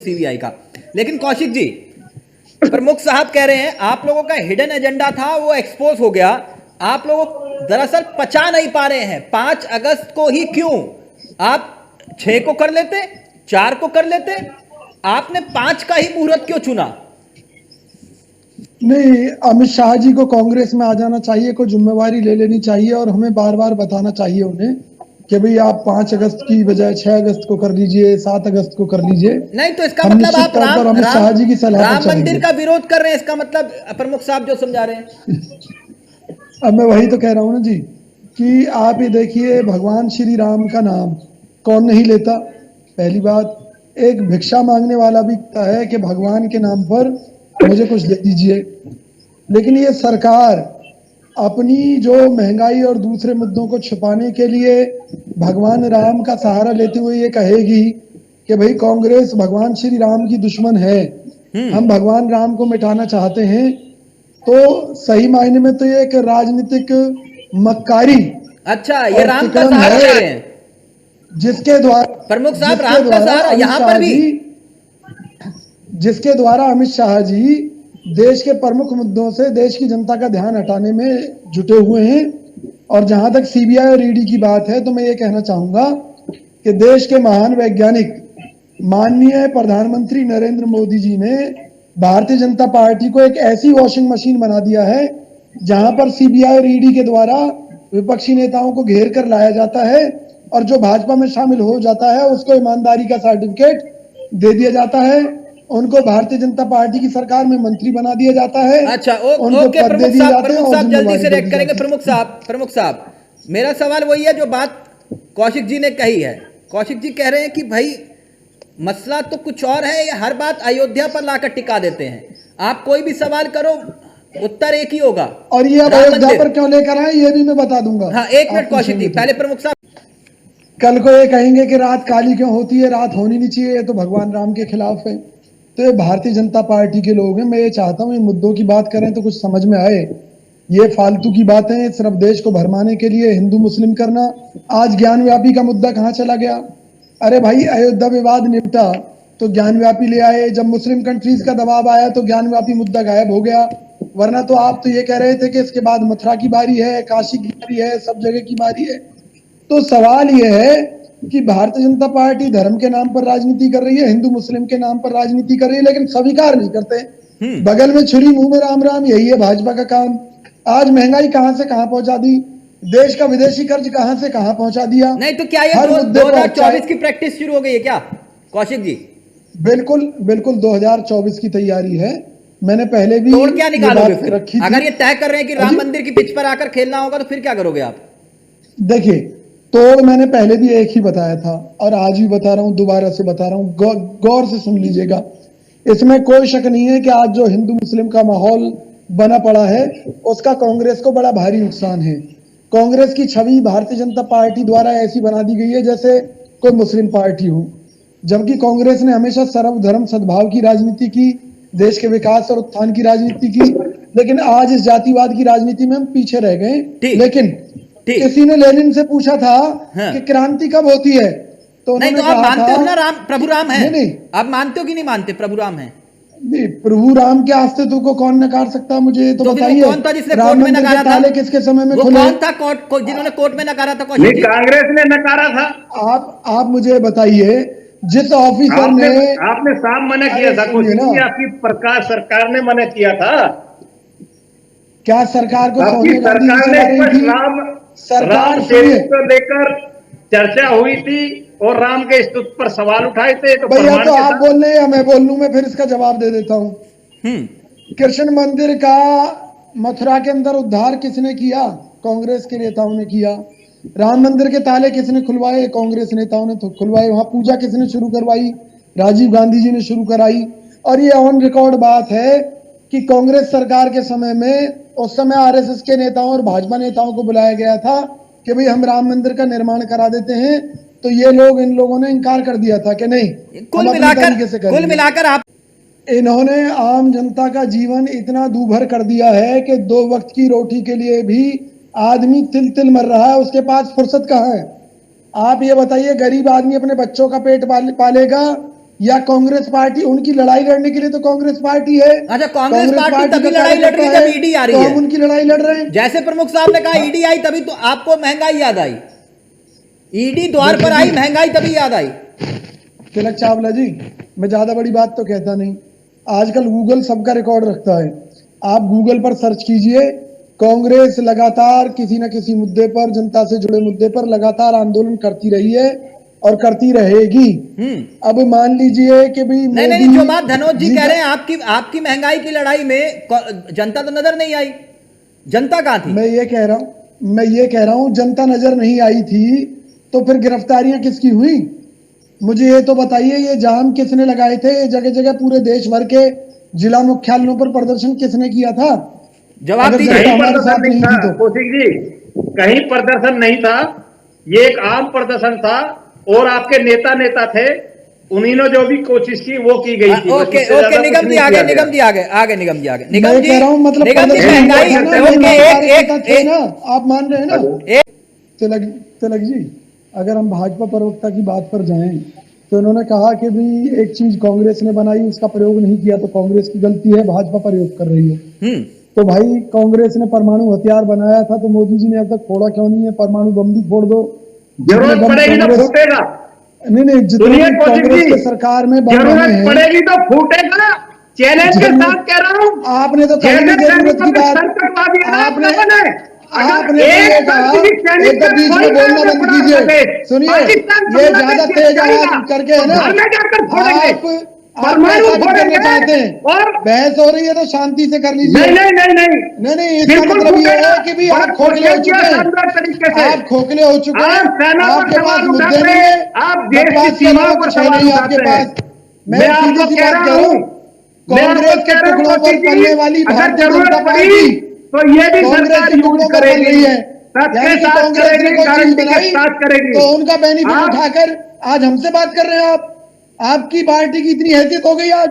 CBI का। लेकिन कौशिक जी, प्रमुख साहब कह रहे हैं आप लोगों का हिडन एजेंडा था, वो एक्सपोज हो गया। आप लोग दरअसल पचा नहीं पा रहे हैं 5 अगस्त को ही। क्यों? आप 6 को कर लेते, 4 को कर लेते, आपने 5 का ही मुहूर्त क्यों चुना? नहीं, अमित शाह जी को कांग्रेस में आ जाना चाहिए, कोई जिम्मेवारी ले लेनी चाहिए और हमें बार बार बताना चाहिए उन्हें कि भाई आप 5 अगस्त की बजाय 6 अगस्त को कर लीजिए, 7 अगस्त को कर लीजिए। नहीं तो इसका हम मतलब निश्चित आप तौर पर अमित शाह जी की सलाह पर राम मंदिर चलेंगे। का विरोध कर रहे हैं, इसका मतलब प्रमुख साहब जो समझा रहे हैं। अब मैं वही तो कह रहा हूँ ना जी, कि आप ये देखिए, भगवान श्री राम का नाम कौन नहीं लेता? पहली बात, एक भिक्षा मांगने वाला भी कहता है कि भगवान के नाम पर मुझे कुछ दे दीजिए। लेकिन ये सरकार अपनी जो महंगाई और दूसरे मुद्दों को छुपाने के लिए भगवान राम का सहारा लेते हुए ये कहेगी कि भाई कांग्रेस भगवान श्री राम की दुश्मन है, हम भगवान राम को मिटाना चाहते हैं, तो सही मायने में तो ये एक राजनीतिक मक्कारी अच्छा, ये और राम का तिकड़म सहारा ले है, रहे हैं जिसके द्वारा प्रमुख साहब, जिसके राम का द्वारा सहारा अमित यहां शाह पर भी। जी जिसके द्वारा अमित शाह जी देश के प्रमुख मुद्दों से देश की जनता का ध्यान हटाने में जुटे हुए हैं। और जहां तक सीबीआई और ईडी की बात है, तो मैं ये कहना चाहूंगा कि देश के महान वैज्ञानिक माननीय प्रधानमंत्री नरेंद्र मोदी जी ने भारतीय जनता पार्टी को एक ऐसी वॉशिंग मशीन बना दिया है जहां पर सीबीआई और ईडी के द्वारा विपक्षी नेताओं को घेर कर लाया जाता है और जो भाजपा में शामिल हो जाता है उसको ईमानदारी का सर्टिफिकेट दे दिया जाता है, उनको भारतीय जनता पार्टी की सरकार में मंत्री बना दिया जाता है। अच्छा, उनको ओके पद दे दिए जाते हैं प्रमुख और साहब जल्दी जिम्मेवारी से दे रिएक्ट दी करेंगे। जाती है। प्रमुख साहब, मेरा सवाल वही है जो बात कौशिक जी ने कही है। कौशिक जी कह रहे हैं कि भाई मसला तो कुछ और है, ये हर बात अयोध्या पर लाकर टिका देते हैं। आप कोई भी सवाल करो, उत्तर एक ही होगा। और ये अब अयोध्या पर क्यों लेकर आए ये भी मैं बता दूंगा। हाँ, एक मिनट कौशिक जी, पहले प्रमुख साहब। कल को ये कहेंगे कि रात काली क्यों होती है, रात होनी नहीं चाहिए, ये तो भगवान राम के खिलाफ है। तो ये भारतीय जनता पार्टी के लोग हैं। मैं ये चाहता हूँ ये मुद्दों की बात करें तो कुछ समझ में आए। ये फालतू की बातें सिर्फ देश को भरमाने के लिए हिंदू मुस्लिम करना। आज ज्ञानव्यापी का मुद्दा कहाँ चला गया? अरे भाई, अयोध्या विवाद निपटा तो ज्ञानव्यापी ले आए, जब मुस्लिम कंट्रीज का दबाव आया तो ज्ञानव्यापी मुद्दा गायब हो गया। वरना तो आप तो ये कह रहे थे कि इसके बाद मथुरा की बारी है, काशी की बारी है, सब जगह की बारी है। तो सवाल यह है कि भारतीय जनता पार्टी धर्म के नाम पर राजनीति कर रही है, हिंदू मुस्लिम के नाम पर राजनीति कर रही है, लेकिन स्वीकार नहीं करते। बगल में छुरी मुंह में राम राम, यही है भाजपा का काम। आज महंगाई कहां से कहां पहुंचा दी, देश का विदेशी कर्ज कहां से कहां पहुंचा दिया। नहीं तो क्या ये 2024 की प्रैक्टिस शुरू हो गई है क्या कौशिक जी? बिल्कुल बिल्कुल 2024 की तैयारी है। मैंने पहले भी तोड़ क्या निकालोगे फिर? रखी थी। अगर ये तय कर रहे हैं कि राम मंदिर की पिच पर आकर खेलना होगा तो फिर क्या करोगे आप? देखिए, तोड़ मैंने पहले भी एक ही बताया था और आज भी बता रहा हूं, दोबारा से बता रहा हूं, गौर से सुन लीजिएगा। इसमें कोई शक नहीं है कि आज जो हिंदू मुस्लिम का माहौल बना पड़ा है उसका कांग्रेस को बड़ा भारी नुकसान है। कांग्रेस की छवि भारतीय जनता पार्टी द्वारा ऐसी बना दी गई है जैसे कोई मुस्लिम पार्टी हो, जबकि कांग्रेस ने हमेशा सर्वधर्म सद्भाव की राजनीति की, देश के विकास और उत्थान की राजनीति की। लेकिन आज इस जातिवाद की राजनीति में हम पीछे रह गए। लेकिन किसी ने लेनिन से पूछा था कि क्रांति कब होती है, तो नहीं तो आप मानते हो ना राम, प्रभु राम है? नहीं, आप मानते हो कि नहीं मानते प्रभु राम है? नहीं, प्रभु राम के अस्तित्व को कौन नकार सकता है मुझे तो बताइए। कौन था जिसने कोर्ट में नकारा था? किसके समय में वो खुले? कौन था जिन्होंने कोर्ट में नकारा था? कांग्रेस ने नकारा था। आप मुझे बताइए, जिस ऑफिसर ने आपने साफ मना किया था, आपकी प्रकाश सरकार ने मना किया था। क्या सरकार को सरकार ने सरकार को लेकर चर्चा हुई थी और राम के स्तुति पर सवाल उठाए थे। तो भैया तो आप बोल रहे हैं या मैं बोल लूं? मैं फिर इसका जवाब दे देता हूं। कृष्ण मंदिर का मथुरा के अंदर उद्धार किसने किया? कांग्रेस के नेताओं ने किया। राम मंदिर के ताले किसने खुलवाए? कांग्रेस नेताओं ने तो खुलवाए। वहां पूजा किसने शुरू करवाई? राजीव गांधी जी ने शुरू कराई। और ये ऑन रिकॉर्ड बात है कि कांग्रेस सरकार के समय में उस समय आरएसएस के नेताओं और भाजपा नेताओं को बुलाया गया था कि भाई हम राम मंदिर का निर्माण करा देते हैं, तो ये लोग, इन लोगों ने इनकार कर दिया था कि नहीं। कुल मिलाकर आप इन्होंने आम जनता का जीवन इतना दूभर कर दिया है कि 2 वक्त की रोटी के लिए भी आदमी तिल तिल मर रहा है, उसके पास फुर्सत कहाँ है? आप ये बताइए, गरीब आदमी अपने बच्चों का पेट पालेगा या कांग्रेस पार्टी, उनकी लड़ाई लड़ने के लिए तो कांग्रेस पार्टी है। अच्छा, कांग्रेस पार्टी तभी का लड़ाई लड़ रही है जब कार्यकर्ता ईडी आ है, रही तो है। हम उनकी लड़ाई लड़ रहे हैं। जैसे प्रमुख साहब ने कहा ईडी आई तभी तो आपको महंगाई याद आई, ईडी द्वार पर आई, महंगाई तभी याद आई। तिलक चावला जी, मैं ज्यादा बड़ी बात तो कहता नहीं, आजकल गूगल सबका रिकॉर्ड रखता है। आप गूगल पर सर्च कीजिए, कांग्रेस लगातार किसी न किसी मुद्दे पर, जनता से जुड़े मुद्दे पर लगातार आंदोलन करती रही है और करती रहेगी। अब मान लीजिए कि भी नहीं नहीं, जो बात धनोज जी कह रहे हैं, आपकी महंगाई की लड़ाई में जनता तो नजर नहीं आई, जनता कहां थी? मैं ये कह रहा हूं जनता नजर नहीं आई थी तो फिर गिरफ्तारियां किसकी हुई? मुझे ये तो बताइए, ये जाम किसने लगाए थे? जगह जगह पूरे देश भर के जिला मुख्यालयों पर प्रदर्शन किसने किया था? जवाब दीजिए। कहीं प्रदर्शन नहीं था कौशिक जी, कहीं प्रदर्शन नहीं था, ये एक आम प्रदर्शन था और आपके नेता थे, उन्हीं ने जो भी कोशिश की वो की गई थी। ओके ओके, निगम जी आगे, निगम जी आगे, निगम जी आगे, निगम जी कह रहा हूं मतलब निगम जी महंगाई, ओके, आप मान रहे हैं ना? तिलक जी, अगर हम भाजपा प्रवक्ता की बात पर जाएं तो इन्होंने कहा कि भी एक चीज कांग्रेस ने बनाई उसका प्रयोग नहीं किया तो कांग्रेस की गलती है, भाजपा प्रयोग कर रही है। तो भाई कांग्रेस ने परमाणु हथियार बनाया था तो मोदी जी ने अब तक फोड़ा क्यों नहीं है? परमाणु बम भी फोड़ दो, जरूरत पड़ेगी तो फूटेगा। नहीं, जितने कांग्रेस के सरकार में जरूरत पड़ेगी तो फूटेगा, चैलेंज के साथ कह रहा हूँ। आपने तो कहीं भी जरूरत की बात, आपने ये कहा, एक तो बीच में बोलना बंद कीजिए। सुनिए, ये ज्यादा तेज आवाज करके है ना, आप करना चाहते हैं, बहस हो रही है तो शांति से कर लीजिए। नहीं, इसका मतलब ये है कि भी आप खोखले हो चुके हैं, आप खोखले हो चुके हैं, आपके पास मुद्दे नहीं है, बकवास के अलावा कुछ है नहीं आपके पास। मैं सीधी सी बात कह रहा हूँ, कांग्रेस के टुकड़ों पर पलने वाली भारतीय जनता पार्टी तो ये भी कांग्रेस के टुकड़ों पर पल रही है, यानी कि कांग्रेस ने कोई चीज बनाई तो उनका बेनिफिट उठाकर आज हमसे बात कर रहे हैं आप। आपकी पार्टी की इतनी हैसियत हो गई आज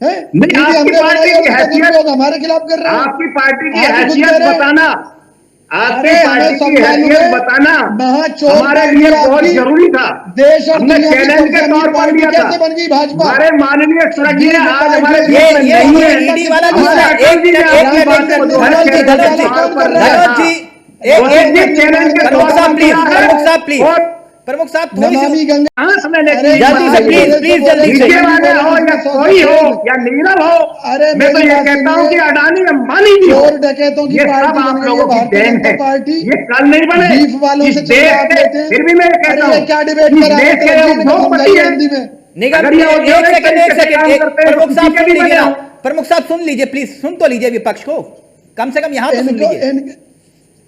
है? हमने बनाई और उसका दुरुपयोग हमारे खिलाफ कर रहे हैं। आपकी पार्टी की हैसियत बताना, आपकी पार्टी की हैसियत बताना हमारे लिए बहुत जरूरी था। देश और हमने दुनिया की चैलेंज के सबसे तौर अमीर पर पार्टी लिया था। कैसे बन गई भाजपा? हमारे माननीय स्वर्गीय आज हमारे ये नहीं है। ईडी वाला दूसरा, एक मिनट धनोज जी, प्रमुख साहब थोड़ी सी जल्दी से प्लीज जल्दी से। वाले हो या कोई हो या नीरव हो, अरे मैं तो ये कहता हूँ कि अडानी अंबानी भी हो, चोर डकैतों की ये सब पार्टी आप बन गई लोगों है की भारतीय देन जनता है। पार्टी। ये कल नहीं बने, बीफ वालों इस से देश चुनाव से लेते हैं। फिर भी मैं ये कहता अरे ये हूँ क्या डिबेट इस कर रहे देश हैं? के उद्योगपति हैं। हिंदी में निगम अगर ये औद्योगिक एक तरीके से काम सेकंड, करते हैं तो प्रमुख साहब किसी के सुन भी लीजिए बने ना, हो। प्रमुख साहब सुन लीजिए प्लीज, सुन तो लीजिए विपक्ष को, कम से कम यहां तो सुन लीजिए।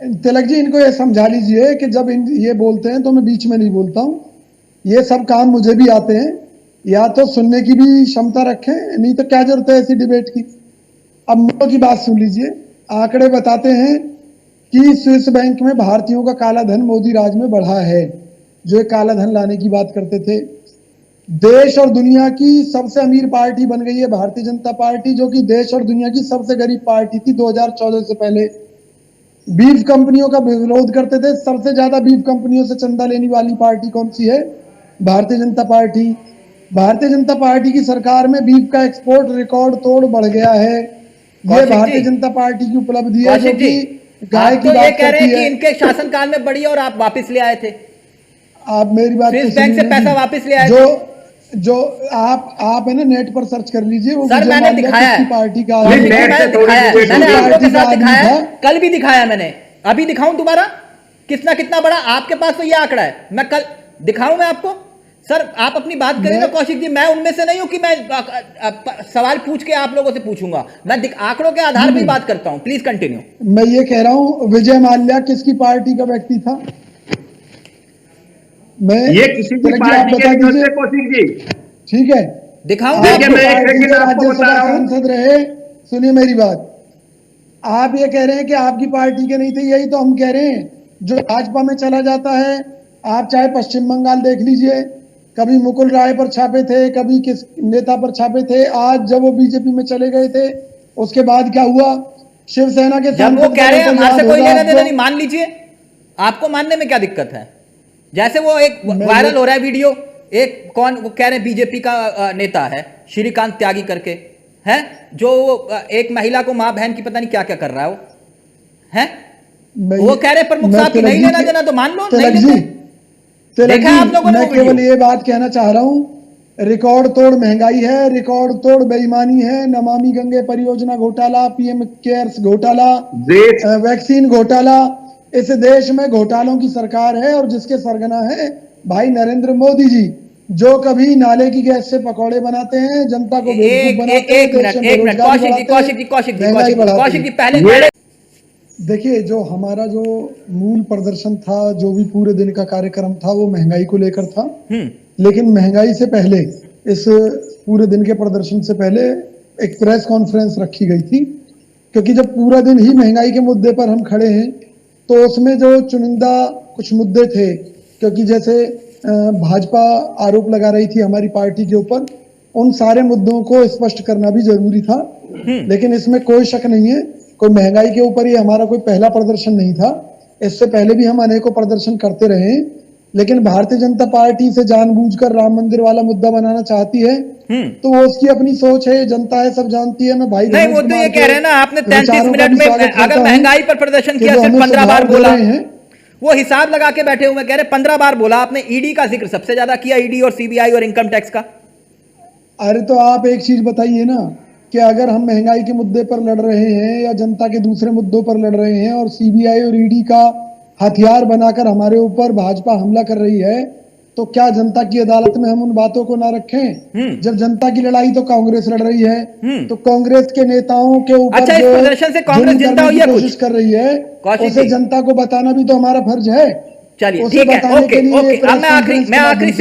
तिलक जी, इनको ये समझा लीजिए कि जब ये बोलते हैं तो मैं बीच में नहीं बोलता हूँ। ये सब काम मुझे भी आते हैं, या तो सुनने की भी क्षमता रखें, नहीं तो क्या जरूरत है ऐसी डिबेट की। अब मुद्दों की बात सुन लीजिए। आंकड़े बताते हैं कि स्विस बैंक में भारतीयों का काला धन मोदी राज में बढ़ा है। जो काला धन लाने की बात करते थे, देश और दुनिया की सबसे अमीर पार्टी बन गई है भारतीय जनता पार्टी, जो कि देश और दुनिया की सबसे गरीब पार्टी थी 2014 से पहले। बीफ कंपनियों का विरोध करते थे, सबसे ज्यादा बीफ कंपनियों से चंदा लेने वाली पार्टी कौन सी है? भारतीय जनता पार्टी। भारतीय जनता पार्टी की सरकार में बीफ का एक्सपोर्ट रिकॉर्ड तोड़ बढ़ गया है। ये भारतीय जनता पार्टी की उपलब्धि है, जो कि गाय की बात कह रहे हैं करती कि है। इनके शासनकाल में बढ़ी और आप वापस ले आए थे, आप मेरी बात स्विस बैंक से पैसा वापस ले आए थे। जो आप है ना, नेट पर सर्च कर लीजिए, वो सर मैंने दिखाया है, पार्टी का मैंने आप लोगों के साथ दिखाया, कल भी दिखाया मैंने, अभी दिखाऊं दोबारा? कितना बड़ा आपके पास तो ये आंकड़ा है, मैं कल दिखाऊं मैं आपको? सर आप अपनी बात करें ना कौशिक जी, मैं उनमें से नहीं हूं कि मैं सवाल पूछ के आप लोगों से पूछूंगा, मैं आंकड़ों के आधार पर बात करता हूं। Please continue. मैं ये कह रहा हूं, विजय माल्या किसकी पार्टी का व्यक्ति था? मैं ये किसी की पार्टी के नहीं होते कौशिक जी। ठीक है, दिखाऊं राज्यसभा सांसद रहे। सुनिए मेरी बात, आप ये कह रहे हैं कि आपकी पार्टी के नहीं थे, यही तो हम कह रहे हैं। जो भाजपा में चला जाता है, आप चाहे पश्चिम बंगाल देख लीजिए, कभी मुकुल राय पर छापे थे, कभी किस नेता पर छापे थे, आज जब वो बीजेपी में चले गए थे उसके बाद क्या हुआ? शिवसेना के जब वो कह रहे हैं हमारे से कोई लेना देना नहीं, मान लीजिए, आपको मानने में क्या दिक्कत है? जैसे वो एक वायरल हो रहा है वीडियो एक कौन वो कह रहे हैं बीजेपी का नेता है श्रीकांत त्यागी करके है, जो एक महिला को मां बहन की पता नहीं क्या क्या कर रहा है वो है, वो कह रहे हैं प्रमुख साहब की नहीं लेना देना तो मान लो नहीं लेते। देखा है आप लोगों ने मैं वो केवल वीडियो? ये बात कहना चाह रहा हूं, रिकॉर्ड तोड़ महंगाई है, रिकॉर्ड तोड़ बेईमानी है, नमामि गंगे परियोजना घोटाला, पीएम केयर्स घोटाला, वैक्सीन घोटाला, इस देश में घोटालों की सरकार है और जिसके सरगना है भाई नरेंद्र मोदी जी, जो कभी नाले की गैस से पकौड़े बनाते हैं, जनता को बेवकूफ बनाते हैं, एक मिनट कौशिक जी पहले देखिए, जो हमारा जो मूल प्रदर्शन था, जो भी पूरे दिन का कार्यक्रम था, वो महंगाई को लेकर था। लेकिन महंगाई से पहले, इस पूरे दिन के प्रदर्शन से पहले एक प्रेस कॉन्फ्रेंस रखी गई थी, क्योंकि जब पूरा दिन ही महंगाई के मुद्दे पर हम खड़े हैं तो उसमें जो चुनिंदा कुछ मुद्दे थे, क्योंकि जैसे भाजपा आरोप लगा रही थी हमारी पार्टी के ऊपर, उन सारे मुद्दों को स्पष्ट करना भी जरूरी था। लेकिन इसमें कोई शक नहीं है, कोई महंगाई के ऊपर ये हमारा कोई पहला प्रदर्शन नहीं था, इससे पहले भी हम अनेकों प्रदर्शन करते रहे। लेकिन भारतीय जनता पार्टी से जानबूझकर राम मंदिर वाला मुद्दा बनाना चाहती है तो वो उसकी अपनी सोच है, जनता है, सब जानती है। मैं भाई नहीं, वो तो ये कह रहे हैं ना, आपने 33 मिनट में अगर महंगाई पर प्रदर्शन किया, सिर्फ 15 बार बोला, वो हिसाब लगा के बैठे हुए कह रहे 15 बार बोला आपने। ईडी का जिक्र सबसे ज्यादा किया, ईडी और सीबीआई और इनकम टैक्स का। अरे तो आप एक चीज बताइए ना, कि अगर हम महंगाई के मुद्दे पर लड़ रहे हैं या जनता के दूसरे मुद्दों पर लड़ रहे हैं और सीबीआई और ईडी का हथियार बनाकर हमारे ऊपर भाजपा हमला कर रही है, तो क्या जनता की अदालत में हम उन बातों को ना रखें? जब जनता की लड़ाई तो कांग्रेस लड़ रही है, तो कांग्रेस के नेताओं के ऊपर अच्छा, इस प्रदर्शन से कांग्रेस जनता हुई है, कोशिश कर रही है, उसे जनता को बताना भी तो हमारा फर्ज है। चलिए ठीक है, ओके। अब मैं आखिरी